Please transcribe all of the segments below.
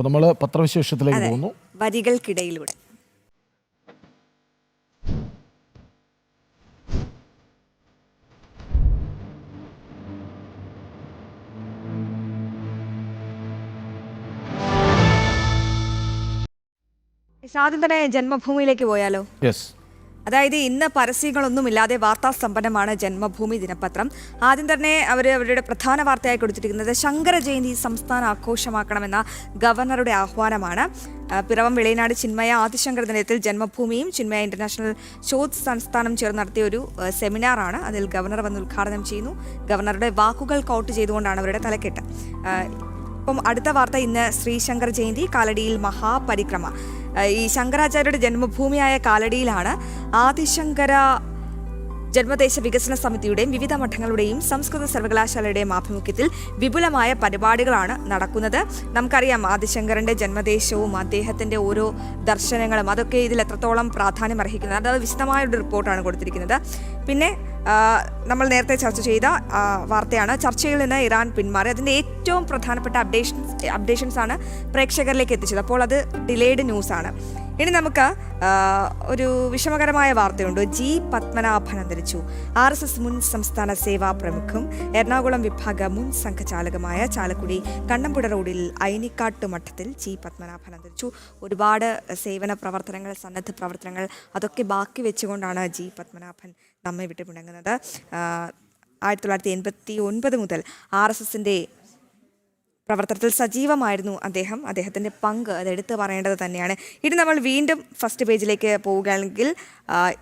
അപ്പോൾ നമ്മൾ പത്രവിശേഷത്തിലേക്ക് പോകുന്നു. വരികൾക്കിടയിലൂടെ ആദ്യം തന്നെ ജന്മഭൂമിയിലേക്ക് പോയാലോ? യെസ്. അതായത് ഇന്ന് പരസ്യങ്ങളൊന്നുമില്ലാതെ വാർത്താ സമ്പന്നമാണ് ജന്മഭൂമി ദിനപത്രം. ആദ്യം തന്നെ അവരുടെ പ്രധാന വാർത്തയായി കൊടുത്തിരിക്കുന്നത് ശങ്കര ജയന്തി സംസ്ഥാന ആഘോഷമാക്കണമെന്ന ഗവർണറുടെ ആഹ്വാനമാണ്. പിറവം വിളയനാട് ചിന്മയ ആദിശങ്കര ദിനത്തിൽ ജന്മഭൂമിയും ചിന്മയ ഇന്റർനാഷണൽ ശോധ് സംസ്ഥാനം ചേർന്ന് നടത്തിയ ഒരു സെമിനാറാണ്. അതിൽ ഗവർണർ വന്ന് ഉദ്ഘാടനം ചെയ്യുന്നു. ഗവർണറുടെ വാക്കുകൾ കോട്ട് ചെയ്തുകൊണ്ടാണ് അവരുടെ തലക്കെട്ട്. ഇപ്പം അടുത്ത വാർത്ത ഇന്ന് ശ്രീശങ്കര ജയന്തി, കാലടിയിൽ മഹാപരിക്രമ. ഈ ശങ്കരാചാര്യരുടെ ജന്മഭൂമിയായ കാലടിയിലാണ് ആദിശങ്കര ജന്മദേശ വികസന സമിതിയുടെയും വിവിധ മഠങ്ങളുടെയും സംസ്കൃത സർവകലാശാലയുടെയും ആഭിമുഖ്യത്തിൽ വിപുലമായ പരിപാടികളാണ് നടക്കുന്നത്. നമുക്കറിയാം ആദിശങ്കരന്റെ ജന്മദേശവും അദ്ദേഹത്തിന്റെ ഓരോ ദർശനങ്ങളും അതൊക്കെ ഇതിൽ എത്രത്തോളം പ്രാധാന്യം അർഹിക്കുന്നത്. അത് വിശദമായൊരു റിപ്പോർട്ടാണ് കൊടുത്തിരിക്കുന്നത്. പിന്നെ നമ്മൾ നേരത്തെ ചർച്ച ചെയ്ത വാർത്തയാണ്. ചർച്ചയിൽ നിന്ന് ഇറാൻ പിന്മാറി. അതിൻ്റെ ഏറ്റവും പ്രധാനപ്പെട്ട അപ്ഡേഷൻസ് ആണ് പ്രേക്ഷകരിലേക്ക് എത്തിച്ചത്. അപ്പോൾ അത് ഡിലേഡ് ന്യൂസാണ്. ഇനി നമുക്ക് ഒരു വിഷമകരമായ വാർത്തയുണ്ട്. ജി പത്മനാഭൻ അന്തരിച്ചു. RSS മുൻ സംസ്ഥാന സേവാ പ്രമുഖും എറണാകുളം വിഭാഗ മുൻ സംഘചാലകമായ ചാലക്കുടി കണ്ണമ്പുഴ റോഡിൽ ഐനിക്കാട്ട് മഠത്തിൽ ജി പത്മനാഭൻ അന്തരിച്ചു. ഒരുപാട് സേവന പ്രവർത്തനങ്ങൾ, സന്നദ്ധ പ്രവർത്തനങ്ങൾ അതൊക്കെ ബാക്കി വെച്ചുകൊണ്ടാണ് ജി പത്മനാഭൻ നമ്മെ വിട്ടു പിണങ്ങുന്നത്. 1989 മുതൽ RSSന്റെ പ്രവർത്തനത്തിൽ സജീവമായിരുന്നു അദ്ദേഹത്തിൻ്റെ പങ്ക് അത് എടുത്തു പറയേണ്ടത് തന്നെയാണ്. ഇനി നമ്മൾ വീണ്ടും ഫസ്റ്റ് പേജിലേക്ക് പോവുകയാണെങ്കിൽ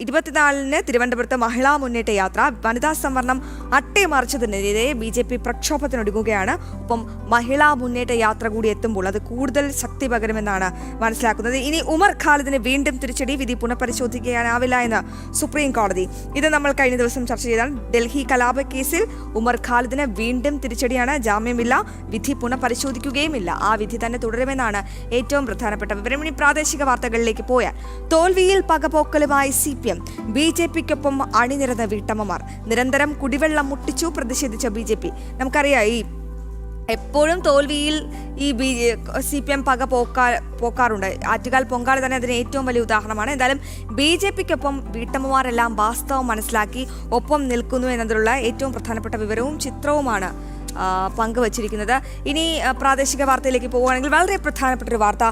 24-ന് തിരുവനന്തപുരത്ത് മഹിളാ മുന്നേറ്റ യാത്ര. വനിതാ സംവരണം അട്ടിമറിച്ചതിനെതിരെ BJP പ്രക്ഷോഭത്തിനൊടുങ്ങുകയാണ്. ഒപ്പം മഹിളാ മുന്നേറ്റ യാത്ര കൂടി എത്തുമ്പോൾ അത് കൂടുതൽ ശക്തി പകരുമെന്നാണ് മനസ്സിലാക്കുന്നത്. ഇനി ഉമർ ഖാലിദിന് വീണ്ടും തിരിച്ചടി. വിധി പുനഃപരിശോധിക്കാനാവില്ല എന്ന് സുപ്രീം കോടതി. ഇത് നമ്മൾ കഴിഞ്ഞ ദിവസം ചർച്ച ചെയ്താണ്. ഡൽഹി കലാപ കേസിൽ ഉമർ ഖാലിദിന് വീണ്ടും തിരിച്ചടിയാണ്. ജാമ്യമില്ല, വിധി പരിശോധിക്കുകയുമില്ല. ആ വിധി തന്നെ തുടരുമെന്നാണ് ഏറ്റവും പ്രധാനപ്പെട്ട വിവരം. ഇനി പ്രാദേശിക വാർത്തകളിലേക്ക് പോയാൽ, തോൽവിയിൽ പകപോക്കലുമായി CPM. BJPക്കൊപ്പം അണിനിരന്ന വീട്ടമ്മമാർ. നിരന്തരം കുടിവെള്ളം മുട്ടിച്ചു പ്രതിഷേധിച്ച BJP. നമുക്കറിയാം ഈ എപ്പോഴും തോൽവിയിൽ ഈ CPM പക പോക്കാറുണ്ട്. ആറ്റുകാൽ പൊങ്കാല തന്നെ അതിന് ഏറ്റവും വലിയ ഉദാഹരണമാണ്. എന്തായാലും BJPക്കൊപ്പം വീട്ടമ്മമാരെല്ലാം വാസ്തവം മനസ്സിലാക്കി ഒപ്പം നിൽക്കുന്നു എന്നതിലുള്ള ഏറ്റവും പ്രധാനപ്പെട്ട വിവരവും ചിത്രവുമാണ് പങ്കുവച്ചിരിക്കുന്നത്. ഇനി പ്രാദേശിക വാർത്തയിലേക്ക് പോവുകയാണെങ്കിൽ വളരെ പ്രധാനപ്പെട്ട ഒരു വാർത്ത.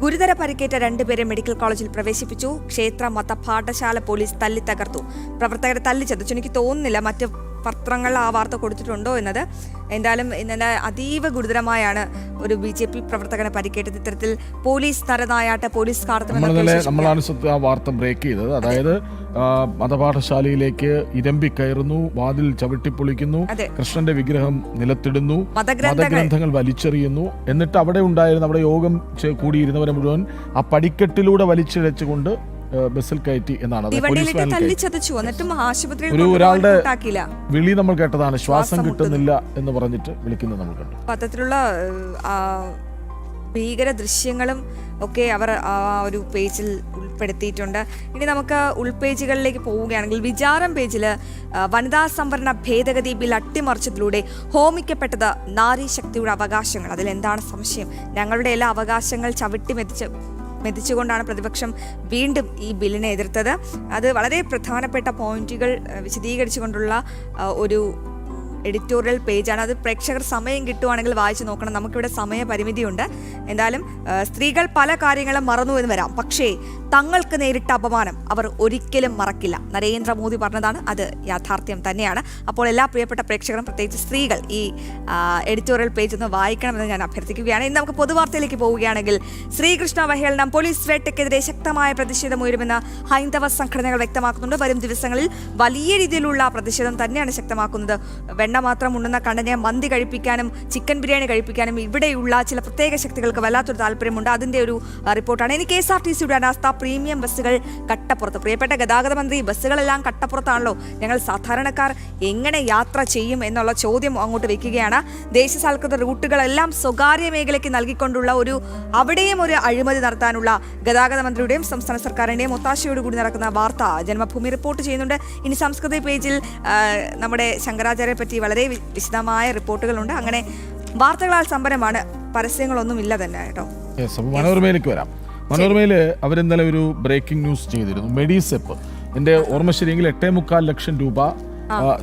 ഗുരുതര പരിക്കേറ്റ 2 പേരെ മെഡിക്കൽ കോളേജിൽ പ്രവേശിപ്പിച്ചു. ക്ഷേത്ര മത പാഠശാല പോലീസ് തല്ലി തകർത്തു. പ്രവർത്തകരെ തല്ലിച്ചതച്ചു. എനിക്ക് തോന്നുന്നില്ല മറ്റ് പത്രങ്ങൾ ആ വാർത്ത കൊടുത്തിട്ടുണ്ടോ എന്നത്. എന്തായാലും ഇന്നലെ അതീവ ഗുരുതരമായാണ് ഒരു BJP പ്രവർത്തകനെ പരിക്കേറ്റത്. ഇത്തരത്തിൽ പോലീസ് നരനായാട്ട്, പോലീസ് നമ്മളാണ് ആ വാർത്ത ബ്രേക്ക് ചെയ്തത്. അതായത് മതപാഠശാലയിലേക്ക് ഇരമ്പി കയറുന്നു, വാതിൽ ചവിട്ടിപ്പൊളിക്കുന്നു, കൃഷ്ണന്റെ വിഗ്രഹം നിലത്തിടുന്നു, മതഗ്രന്ഥങ്ങൾ വലിച്ചെറിയുന്നു. എന്നിട്ട് അവിടെ യോഗം കൂടിയിരുന്നവരെ മുഴുവൻ ആ പടിക്കെട്ടിലൂടെ വലിച്ചിഴച്ചുകൊണ്ട് ബസ്സിൽ കയറ്റി എന്നാണ്. ഒരാളുടെ വിളി നമ്മൾ കേട്ടതാണ്, ശ്വാസം കിട്ടുന്നില്ല എന്ന് പറഞ്ഞിട്ട് വിളിക്കുന്നത് നമ്മൾ കണ്ടു. പത്രത്തിലുള്ള ഭീകര ദൃശ്യങ്ങളും ഒക്കെ അവർ ആ ഒരു പേജിൽ ഉൾപ്പെടുത്തിയിട്ടുണ്ട്. ഇനി നമുക്ക് ഉൾപേജുകളിലേക്ക് പോവുകയാണെങ്കിൽ, വിചാരം പേജിൽ വനിതാ സംവരണ ഭേദഗതി ബിൽ അട്ടിമറിച്ചതിലൂടെ ഹോമിക്കപ്പെട്ടത് നാരീശക്തിയുടെ അവകാശങ്ങൾ. അതിലെന്താണ് സംശയം? ഞങ്ങളുടെ എല്ലാ അവകാശങ്ങൾ മെതിച്ചുകൊണ്ടാണ് പ്രതിപക്ഷം വീണ്ടും ഈ ബില്ലിനെ എതിർത്തത്. അത് വളരെ പ്രധാനപ്പെട്ട പോയിന്റുകൾ വിശദീകരിച്ചുകൊണ്ടുള്ള ഒരു എഡിറ്റോറിയൽ പേജാണ്. അത് പ്രേക്ഷകർ സമയം കിട്ടുവാണെങ്കിൽ വായിച്ചു നോക്കണം. നമുക്കിവിടെ സമയപരിമിതിയുണ്ട്. എന്തായാലും സ്ത്രീകൾ പല കാര്യങ്ങളും മറന്നു എന്ന് വരാം, പക്ഷേ തങ്ങൾക്ക് നേരിട്ട അപമാനം അവർ ഒരിക്കലും മറക്കില്ല. നരേന്ദ്രമോദി പറഞ്ഞതാണ്, അത് യാഥാർത്ഥ്യം തന്നെയാണ്. അപ്പോൾ എല്ലാ പ്രിയപ്പെട്ട പ്രേക്ഷകരും, പ്രത്യേകിച്ച് സ്ത്രീകൾ, ഈ എഡിറ്റോറിയൽ പേജ് ഒന്ന് വായിക്കണമെന്ന് ഞാൻ അഭ്യർത്ഥിക്കുകയാണ്. ഇനി നമുക്ക് പൊതുവാർത്തയിലേക്ക് പോവുകയാണെങ്കിൽ, ശ്രീകൃഷ്ണ അവഹേളനം, പോലീസ് വേട്ടയ്ക്കെതിരെ ശക്തമായ പ്രതിഷേധം ഉയരുമെന്ന് ഹൈന്ദവ സംഘടനകൾ വ്യക്തമാക്കുന്നുണ്ട്. വരും ദിവസങ്ങളിൽ വലിയ രീതിയിലുള്ള പ്രതിഷേധം തന്നെയാണ് ശക്തമാക്കുന്നത്. വെണ്ണ മാത്രം ഉണ്ണുന്ന കണ്ണനെ മന്തി കഴിപ്പിക്കാനും ചിക്കൻ ബിരിയാണി കഴിപ്പിക്കാനും ഇവിടെയുള്ള ചില പ്രത്യേക ശക്തികൾക്ക് വല്ലാത്തൊരു താല്പര്യമുണ്ട്. അതിൻ്റെ ഒരു റിപ്പോർട്ടാണ്. ഇനി KSRTCയുടെ അനാസ്ഥ, പ്രീമിയം ബസ്സുകൾ കട്ടപ്പുറത്ത്. പ്രിയപ്പെട്ട ഗതാഗത മന്ത്രി, ബസ്സുകളെല്ലാം കട്ടപ്പുറത്താണല്ലോ, ഞങ്ങൾ സാധാരണക്കാർ എങ്ങനെ യാത്ര ചെയ്യും എന്നുള്ള ചോദ്യം അങ്ങോട്ട് വെക്കുകയാണ്. ദേശസാൽകൃത റൂട്ടുകളെല്ലാം സ്വകാര്യ മേഖലയ്ക്ക് നൽകിക്കൊണ്ടുള്ള അവിടെയും ഒരു അഴിമതി നടത്താനുള്ള ഗതാഗത മന്ത്രിയുടെയും സംസ്ഥാന സർക്കാരിൻ്റെയും ഒത്താശയോടുകൂടി നടക്കുന്ന വാർത്ത ജന്മഭൂമി റിപ്പോർട്ട് ചെയ്യുന്നുണ്ട്. ഇനി സംസ്കൃത പേജിൽ നമ്മുടെ ശങ്കരാചാര്യരെ പറ്റി വളരെ വിശദമായ റിപ്പോർട്ടുകളുണ്ട്. അങ്ങനെ വാർത്തകളാൽ സമ്പന്നമാണ്, പരസ്യങ്ങളൊന്നുമില്ല തന്നെ കേട്ടോ. യെസ്, അപ്പോൾ മനോരമയിലേക്ക് വരാം. മനോരമയിൽ അവരിന്നലെ ഒരു ബ്രേക്കിംഗ് ന്യൂസ് ചെയ്തിരുന്നു. മെഡിസെപ്പ്, എൻ്റെ ഓർമ്മ ശരിയെങ്കിൽ 8.25 ലക്ഷം രൂപ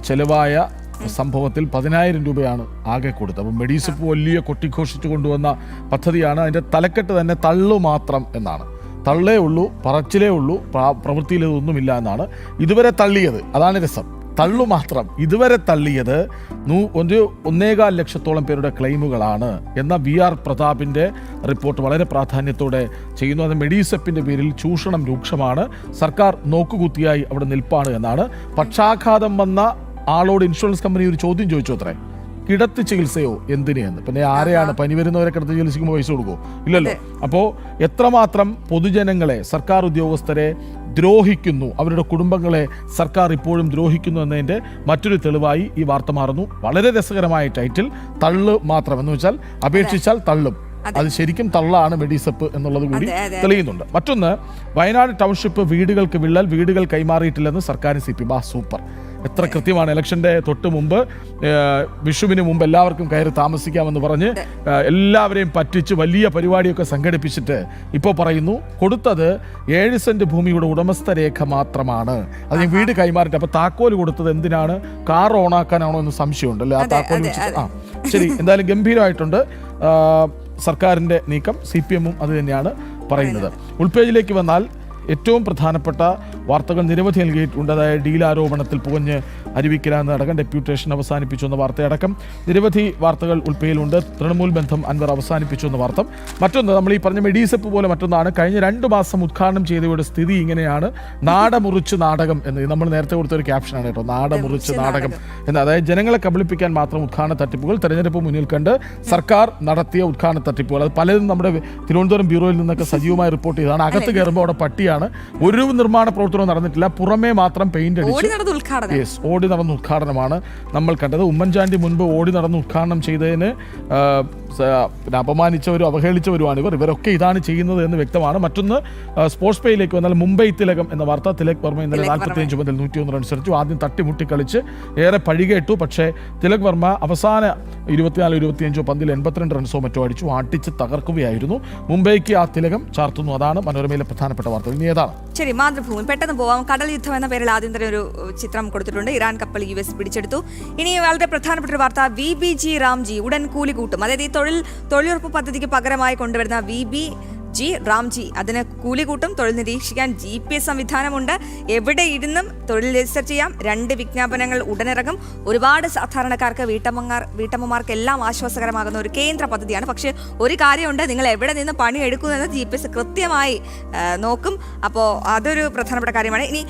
ചെലവായ സംഭവത്തിൽ 10,000 രൂപയാണ് ആകെ കൊടുത്തത്. അപ്പോൾ മെഡിസെപ്പ് വലിയ കൊട്ടിഘോഷിച്ചു കൊണ്ടുവന്ന പദ്ധതിയാണ്. അതിൻ്റെ തലക്കെട്ട് തന്നെ തള്ളു മാത്രം എന്നാണ്. തള്ളേ ഉള്ളൂ, പറച്ചിലേ ഉള്ളൂ, പ്രവൃത്തിയിൽ ഇതൊന്നുമില്ല എന്നാണ് ഇതുവരെ തള്ളിയത്. അതാണ് രസം, തള്ളു മാത്രം. ഇതുവരെ തള്ളിയത് 1.25 ലക്ഷത്തോളം പേരുടെ ക്ലെയിമുകളാണ് എന്ന VR പ്രതാപിൻ്റെ റിപ്പോർട്ട് വളരെ പ്രാധാന്യത്തോടെ ചെയ്യുന്നു. അത് മെഡിസെപ്പിൻ്റെ പേരിൽ ചൂഷണം രൂക്ഷമാണ്, സർക്കാർ നോക്കുകുത്തിയായി അവിടെ നിൽപ്പാണ് എന്നാണ്. പക്ഷാഘാതം വന്ന ആളോട് ഇൻഷുറൻസ് കമ്പനി ഒരു ചോദ്യം ചോദിച്ചു അത്രേ, കിടത്തി ചികിത്സയോ എന്തിനെന്ന്. പിന്നെ ആരെയാണ് പനി വരുന്നവരെ കിടത്തി ചികിത്സിക്കുമ്പോൾ പൈസ കൊടുക്കുമോ? ഇല്ലല്ലോ. അപ്പോൾ എത്രമാത്രം പൊതുജനങ്ങളെ, സർക്കാർ ഉദ്യോഗസ്ഥരെ ദ്രോഹിക്കുന്നു, അവരുടെ കുടുംബങ്ങളെ സർക്കാർ ഇപ്പോഴും ദ്രോഹിക്കുന്നു എന്നതിൻ്റെ മറ്റൊരു തെളിവായി ഈ വാർത്ത മാറുന്നു. വളരെ രസകരമായ ടൈറ്റിൽ, തള്ളു മാത്രം എന്ന് വെച്ചാൽ അപേക്ഷിച്ചാൽ തള്ളും. അത് ശരിക്കും തള്ളാണ് മെഡിസെപ്പ് എന്നുള്ളത് കൂടി തെളിയുന്നുണ്ട്. മറ്റൊന്ന്, വയനാട് ടൗൺഷിപ്പ് വീടുകൾക്ക് വിള്ളൽ, വീടുകൾ കൈമാറിയിട്ടില്ലെന്ന് സർക്കാർ CPM. സൂപ്പർ, എത്ര കൃത്യമാണ്. ഇലക്ഷൻ്റെ തൊട്ട് മുമ്പ്, വിഷുവിന് മുമ്പ് എല്ലാവർക്കും കയറി താമസിക്കാമെന്ന് പറഞ്ഞ് എല്ലാവരെയും പറ്റിച്ച് വലിയ പരിപാടിയൊക്കെ സംഘടിപ്പിച്ചിട്ട് ഇപ്പോൾ പറയുന്നു കൊടുത്തത് 7 സെന്റ് ഭൂമിയുടെ ഉടമസ്ഥ രേഖ മാത്രമാണ്, അത് വീട് കൈമാറിയിട്ട്. അപ്പോൾ താക്കോല് കൊടുത്തത് എന്തിനാണ്? കാർ ഓണാക്കാനാണോ എന്ന് സംശയമുണ്ട് അല്ലേ? ആ താക്കോല് വെച്ചിട്ട് ശരി, എന്തായാലും ഗംഭീരമായിട്ടുണ്ട് സർക്കാരിൻ്റെ നീക്കം. CPM-ഉം അത് തന്നെയാണ് പറയുന്നത്. ഉൾപേജിലേക്ക് വന്നാൽ ഏറ്റവും പ്രധാനപ്പെട്ട വാർത്തകൾ നിരവധി നൽകിയിട്ടുണ്ട്. അതായത് ഡീൽ ആരോപണത്തിൽ പുകഞ്ഞ് അരുവിക്കര എന്നടക്കം ഡെപ്യൂട്ടേഷൻ അവസാനിപ്പിച്ചു എന്ന വാർത്തയടക്കം നിരവധി വാർത്തകൾ ഉൾപ്പേയിലുണ്ട്. തൃണമൂൽ ബന്ധം അൻവർ അവസാനിപ്പിച്ചു എന്ന വാർത്ത. മറ്റൊന്ന്, നമ്മൾ ഈ പറഞ്ഞ മെഡിസെപ്പ് പോലെ മറ്റൊന്നാണ്. കഴിഞ്ഞ 2 മാസം ഉദ്ഘാടനം ചെയ്തവയുടെ സ്ഥിതി ഇങ്ങനെയാണ്. നാടമുറിച്ച് നാടകം എന്ന് നമ്മൾ നേരത്തെ കൊടുത്തൊരു ക്യാപ്ഷനാണ് കേട്ടോ, നാടമുറിച്ച് നാടകം എന്ന്. അതായത് ജനങ്ങളെ കബളിപ്പിക്കാൻ മാത്രം ഉദ്ഘാടന തട്ടിപ്പുകൾ, തെരഞ്ഞെടുപ്പ് മുന്നിൽ കണ്ട് സർക്കാർ നടത്തിയ ഉദ്ഘാടന തട്ടിപ്പുകൾ. അത് പലതും നമ്മുടെ തിരുവനന്തപുരം ബ്യൂറോയിൽ നിന്നൊക്കെ സജീവമായി റിപ്പോർട്ട് ചെയ്തതാണ്. അകത്ത് കയറുമ്പോൾ അവിടെ പട്ടിയാണ്. ഒരു നിർമ്മാണ പ്രവർത്തനവും നടന്നിട്ടില്ല, പുറമേ മാത്രം പെയിന്റ് അടിച്ച് ഓടി നടന്ന ഉദ്ഘാടനമാണ് നമ്മൾ കണ്ടത്. ഉമ്മൻചാണ്ടി മുൻപ് ഓടി നടന്ന് ഉദ്ഘാടനം ചെയ്തതിന് അപമാനിച്ചവരും അവഹേളിച്ചവരുമാണ് ഇവരൊക്കെ ഇതാണ് ചെയ്യുന്നത് എന്ന് വ്യക്തമാണ്. മറ്റൊന്ന്, സ്പോർട്സ് പേയിലേക്ക് വന്നാൽ മുംബൈ തിലകം എന്ന വാർത്ത. തിലക് വർമ്മ ഇന്നലെ 45 മുതൽ 101 റൺസ് അടിച്ചു. ആദ്യം തട്ടിമുട്ടി കളിച്ച് ഏറെ പഴികേട്ടു. പക്ഷേ തിലക് വർമ്മ അവസാന 24-25 പന്തിൽ 82 റൺസോ മറ്റോ അടിച്ചു, ആട്ടിച്ച് തകർക്കുകയായിരുന്നു. മുംബൈക്ക് ആ തിലകം ചാർത്തുന്നു. അതാണ് മനോരമയിലെ പ്രധാനപ്പെട്ട വാർത്ത. ഇനി ഏതാണ്? ശരി, മാതൃഭൂമി. പെട്ടെന്ന് പോവാം. കടൽ യുദ്ധം എന്ന പേരിൽ ആദ്യം തന്നെ ഒരു ചിത്രം കൊടുത്തിട്ടുണ്ട്. ഇറാൻ കപ്പൽ US പിടിച്ചെടുത്തു. ഇനി വളരെ പ്രധാനപ്പെട്ട ഒരു വാർത്ത, VBG റാംജി ഉടൻ കൂലി കൂട്ടും. അതായത് ഈ തൊഴിലുറപ്പ് പദ്ധതിക്ക് പകരമായി കൊണ്ടുവരുന്ന VBG റാംജി അതിന് കൂലി കൂട്ടും. തൊഴിൽ നിരീക്ഷിക്കാൻ GPS സംവിധാനമുണ്ട്. എവിടെ ഇരുന്നും തൊഴിൽ രജിസ്റ്റർ ചെയ്യാം. 2 വിജ്ഞാപനങ്ങൾ ഉടനിറങ്ങും. ഒരുപാട് സാധാരണക്കാർക്ക്, വീട്ടമ്മമാർക്ക് എല്ലാം ആശ്വാസകരമാകുന്ന ഒരു കേന്ദ്ര പദ്ധതിയാണ്. പക്ഷേ ഒരു കാര്യമുണ്ട്, നിങ്ങൾ എവിടെ നിന്ന് പണി എടുക്കുമെന്ന് GPS കൃത്യമായി നോക്കും. അപ്പോൾ അതൊരു പ്രധാനപ്പെട്ട കാര്യമാണ്. ഇനി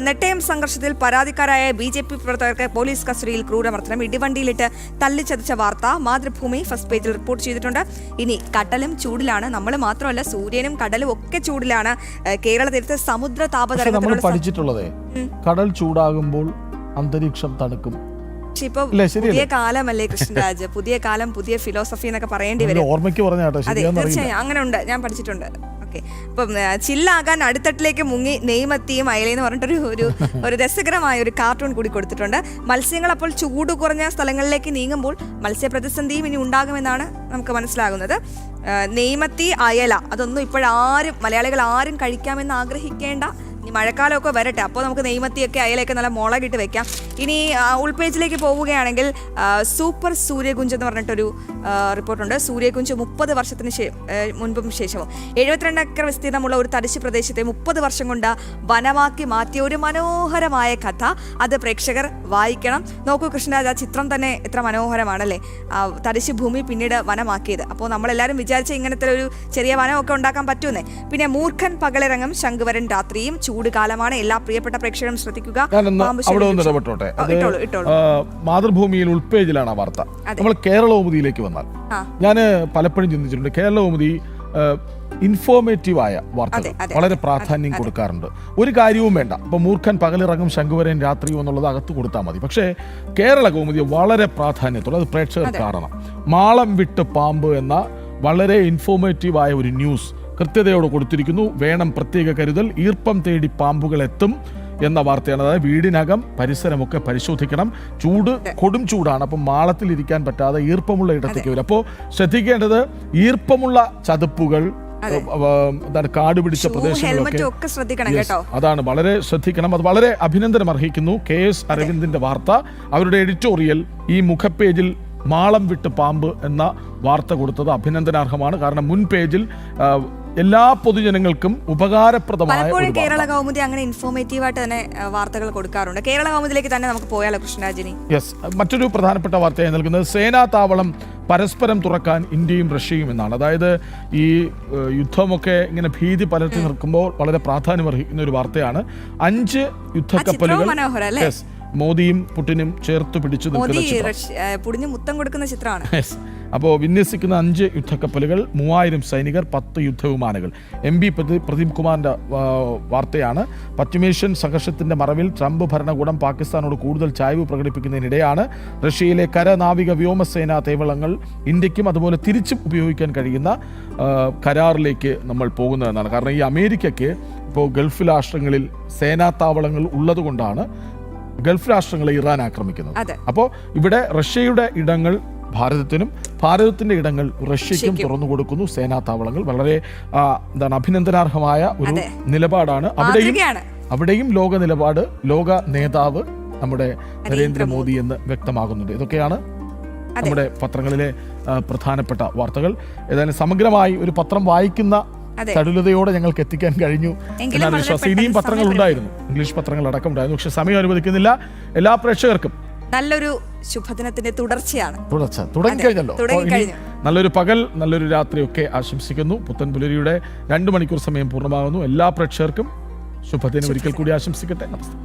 നെട്ടയം സംഘർഷത്തിൽ പരാതിക്കാരായ BJP പ്രവർത്തകർക്ക് പോലീസ് കസ്റ്റഡിയിൽ ക്രൂരമർദ്ദനം, ഇടിവണ്ടിയിലിട്ട് തല്ലിച്ചതച്ച വാർത്ത മാതൃഭൂമി ഫസ്റ്റ് പേജിൽ റിപ്പോർട്ട് ചെയ്തിട്ടുണ്ട്. ഇനി കടലും ചൂടിലാണ്, നമ്മൾ മാത്രമല്ല സൂര്യനും കടലും ഒക്കെ ചൂടിലാണ്. കേരള തീരത്ത് സമുദ്ര താപതരംഗം പഠിച്ചിട്ടുള്ളത്, കടൽ ചൂടാകുമ്പോൾ അന്തരീക്ഷം തണുക്കും. ഇപ്പൊ പുതിയ കാലമല്ലേ കൃഷ്ണരാജ്, പുതിയ കാലം, പുതിയ ഫിലോസഫി എന്നൊക്കെ പറയേണ്ടി വരും. ഓർമ്മയ്ക്ക് പറഞ്ഞ അതെ, തീർച്ചയായും അങ്ങനെ ഉണ്ട്, ഞാൻ പഠിച്ചിട്ടുണ്ട്. അപ്പം ചില്ലാകാൻ അടുത്തട്ടിലേക്ക് മുങ്ങി നെയ്മത്തിയും അയലെന്ന് പറഞ്ഞിട്ടൊരു ഒരു രസകരമായ ഒരു കാർട്ടൂൺ കൂടി കൊടുത്തിട്ടുണ്ട്. മത്സ്യങ്ങൾ അപ്പോൾ ചൂട് കുറഞ്ഞ സ്ഥലങ്ങളിലേക്ക് നീങ്ങുമ്പോൾ മത്സ്യപ്രതിസന്ധിയും ഇനി ഉണ്ടാകുമെന്നാണ് നമുക്ക് മനസ്സിലാകുന്നത്. നെയ്മത്തി, അയല അതൊന്നും ഇപ്പോഴാരും മലയാളികൾ ആരും കഴിക്കാമെന്ന് ആഗ്രഹിക്കേണ്ട. ഇനി മഴക്കാലമൊക്കെ വരട്ടെ, അപ്പോൾ നമുക്ക് നെയ്മത്തിയൊക്കെ അയലൊക്കെ നല്ല മുളകിട്ട് വെക്കാം. ഇനി ഉൾപേജിലേക്ക് പോവുകയാണെങ്കിൽ സൂപ്പർ സൂര്യകുഞ്ച് എന്ന് പറഞ്ഞിട്ടൊരു റിപ്പോർട്ടുണ്ട്. സൂര്യകുഞ്ച് 30 വർഷത്തിന് മുൻപും ശേഷവും 72 ഏക്കർ വിസ്തീർണമുള്ള ഒരു തരിശ് പ്രദേശത്തെ 30 വർഷം കൊണ്ട് വനമാക്കി മാറ്റിയ ഒരു മനോഹരമായ കഥ. അത് പ്രേക്ഷകർ വായിക്കണം. നോക്കൂ കൃഷ്ണരാജ്, ആ ചിത്രം തന്നെ എത്ര മനോഹരമാണല്ലേ. തരിശ് ഭൂമി പിന്നീട് വനമാക്കിയത്. അപ്പോൾ നമ്മളെല്ലാവരും വിചാരിച്ച ഇങ്ങനത്തെ ഒരു ചെറിയ വനമൊക്കെ ഉണ്ടാക്കാൻ പറ്റുമെന്നേ. പിന്നെ മൂർഖൻ പകലിറങ്ങും, ശംഖുവരൻ രാത്രിയും. ചൂട് കാലമാണ്, എല്ലാ പ്രിയപ്പെട്ട പ്രേക്ഷകരും ശ്രദ്ധിക്കുക. മാതൃഭൂമിയിൽ ഉൾപേജിലാണ് ആ വാർത്ത. നമ്മൾ കേരളകൗമുദിയിലേക്ക് വന്നാൽ ഞാൻ പലപ്പോഴും ചിന്തിച്ചിട്ടുണ്ട്, കേരളകൗമുദി ഇൻഫോർമേറ്റീവായ വാർത്തകൾ വളരെ പ്രാധാന്യം കൊടുക്കാറുണ്ട്. ഒരു കാര്യവും വേണ്ട, ഇപ്പൊ മൂർഖൻ പകലിറങ്ങും ശംഖുവരൻ രാത്രിയും എന്നുള്ളത് അകത്ത് കൊടുത്താൽ മതി. പക്ഷേ കേരള കൗമുദി വളരെ പ്രാധാന്യത്തോടെ അത് പ്രേക്ഷകർ കാണണം. മാളം വിട്ട് പാമ്പ് എന്ന വളരെ ഇൻഫോർമേറ്റീവായ ഒരു ന്യൂസ് കൃത്യതയോട് കൊടുത്തിരിക്കുന്നു. വേണം പ്രത്യേക കരുതൽ, ഈർപ്പം തേടി പാമ്പുകൾ എത്തും എന്ന വാർത്തയാണ്. അതായത് വീടിനകം പരിസരമൊക്കെ പരിശോധിക്കണം. ചൂട് കൊടും ചൂടാണ്, അപ്പം മാളത്തിൽ ഇരിക്കാൻ പറ്റാതെ ഈർപ്പമുള്ള ഇടത്തേക്ക് വരും. അപ്പോൾ ശ്രദ്ധിക്കേണ്ടത് ഈർപ്പമുള്ള ചതുപ്പുകൾ, കാട് പിടിച്ച പ്രദേശങ്ങളൊക്കെ അതാണ് വളരെ ശ്രദ്ധിക്കണം. അത് വളരെ അഭിനന്ദനം അർഹിക്കുന്നു. KS അരവിന്ദിന്റെ വാർത്ത, അവരുടെ എഡിറ്റോറിയൽ ഈ മുഖപ്പേജിൽ മാളം വിട്ട് പാമ്പ് എന്ന വാർത്ത കൊടുത്തത് അഭിനന്ദനാർഹമാണ്. കാരണം മുൻ പേജിൽ എല്ലാ പൊതുജനങ്ങൾക്കും ഉപകാരപ്രദമായ കേരള കൗമുദി അങ്ങനെ ഇൻഫോർമേറ്റീവ് ആയിട്ട് തന്നെ വാർത്തകൾ കൊടുക്കാറുണ്ട്. കേരള കൗമുദിലേക്ക് തന്നെ നമുക്ക് പോയാലോ കൃഷ്ണരാജിനി? യെസ്, മറ്റൊരു പ്രധാനപ്പെട്ട വാർത്തയായി നൽകുന്നത് സേനാ താവളം പരസ്പരം തുറക്കാൻ ഇന്ത്യയും റഷ്യയും എന്നാണ്. അതായത് ഈ യുദ്ധമൊക്കെ ഇങ്ങനെ ഭീതി പലർത്തി നിൽക്കുമ്പോൾ വളരെ പ്രാധാന്യം അർഹിക്കുന്ന ഒരു വാർത്തയാണ്. 5 യുദ്ധക്കപ്പലുകൾ മോദിയും പുടിനും ചേർത്ത് പിടിച്ചു പുടിന് മുത്തം കൊടുക്കുന്ന ചിത്രമാണ്. അപ്പോൾ വിന്യസിക്കുന്ന 5 യുദ്ധക്കപ്പലുകൾ, 3000 സൈനികർ, 10 യുദ്ധവിമാനങ്ങൾ. MB പ്രദീപ് കുമാറിന്റെ വാർത്തയാണ്. പശ്ചിമേഷ്യൻ സംഘർഷത്തിന്റെ മറവിൽ ട്രംപ് ഭരണകൂടം പാകിസ്ഥാനോട് കൂടുതൽ ചായ്വ് പ്രകടിപ്പിക്കുന്നതിനിടെയാണ് റഷ്യയിലെ കരനാവിക വ്യോമസേനാ തേവളങ്ങൾ ഇന്ത്യക്കും അതുപോലെ തിരിച്ചും ഉപയോഗിക്കാൻ കഴിയുന്ന കരാറിലേക്ക് നമ്മൾ പോകുന്നതെന്നാണ്. കാരണം ഈ അമേരിക്കയ്ക്ക് ഇപ്പോൾ ഗൾഫ് രാഷ്ട്രങ്ങളിൽ സേനാ താവളങ്ങൾ ഉള്ളതുകൊണ്ടാണ് ഗൾഫ് രാഷ്ട്രങ്ങളെ ഇറാൻ ആക്രമിക്കുന്നത്. അപ്പോൾ ഇവിടെ റഷ്യയുടെ ഇടങ്ങൾ ഭാരതത്തിനും ഭാരതത്തിന്റെ ഇടങ്ങൾ റഷ്യയ്ക്കും തുറന്നു കൊടുക്കുന്നു സേനാ താവളങ്ങൾ. വളരെ അഭിനന്ദനാർഹമായ ഒരു നിലപാടാണ്. അവിടെയും ലോക നിലപാട്, ലോക നേതാവ് നമ്മുടെ നരേന്ദ്രമോദി എന്ന് വ്യക്തമാകുന്നുണ്ട്. ഇതൊക്കെയാണ് നമ്മുടെ പത്രങ്ങളിലെ പ്രധാനപ്പെട്ട വാർത്തകൾ. ഏതായാലും സമഗ്രമായി ഒരു പത്രം വായിക്കുന്ന ചടുലതയോടെ ഞങ്ങൾക്ക് എത്തിക്കാൻ കഴിഞ്ഞു എന്നാണ് വിശ്വാസം. ഇനിയും പത്രങ്ങൾ ഉണ്ടായിരുന്നു, ഇംഗ്ലീഷ് പത്രങ്ങൾ അടക്കം ഉണ്ടായിരുന്നു, പക്ഷെ സമയം അനുവദിക്കുന്നില്ല. എല്ലാ പ്രേക്ഷകർക്കും നല്ലൊരു ശുഭദിനത്തിന്റെ തുടങ്ങിക്കഴിഞ്ഞല്ലോ. നല്ലൊരു പകൽ, നല്ലൊരു രാത്രിയൊക്കെ ആശംസിക്കുന്നു. പുത്തൻ പുലരിയുടെ 2 മണിക്കൂർ സമയം പൂർണ്ണമാകുന്നു. എല്ലാ പ്രേക്ഷകർക്കും ശുഭദിനം ഒരിക്കൽ കൂടി ആശംസിക്കട്ടെ. നമസ്തേ.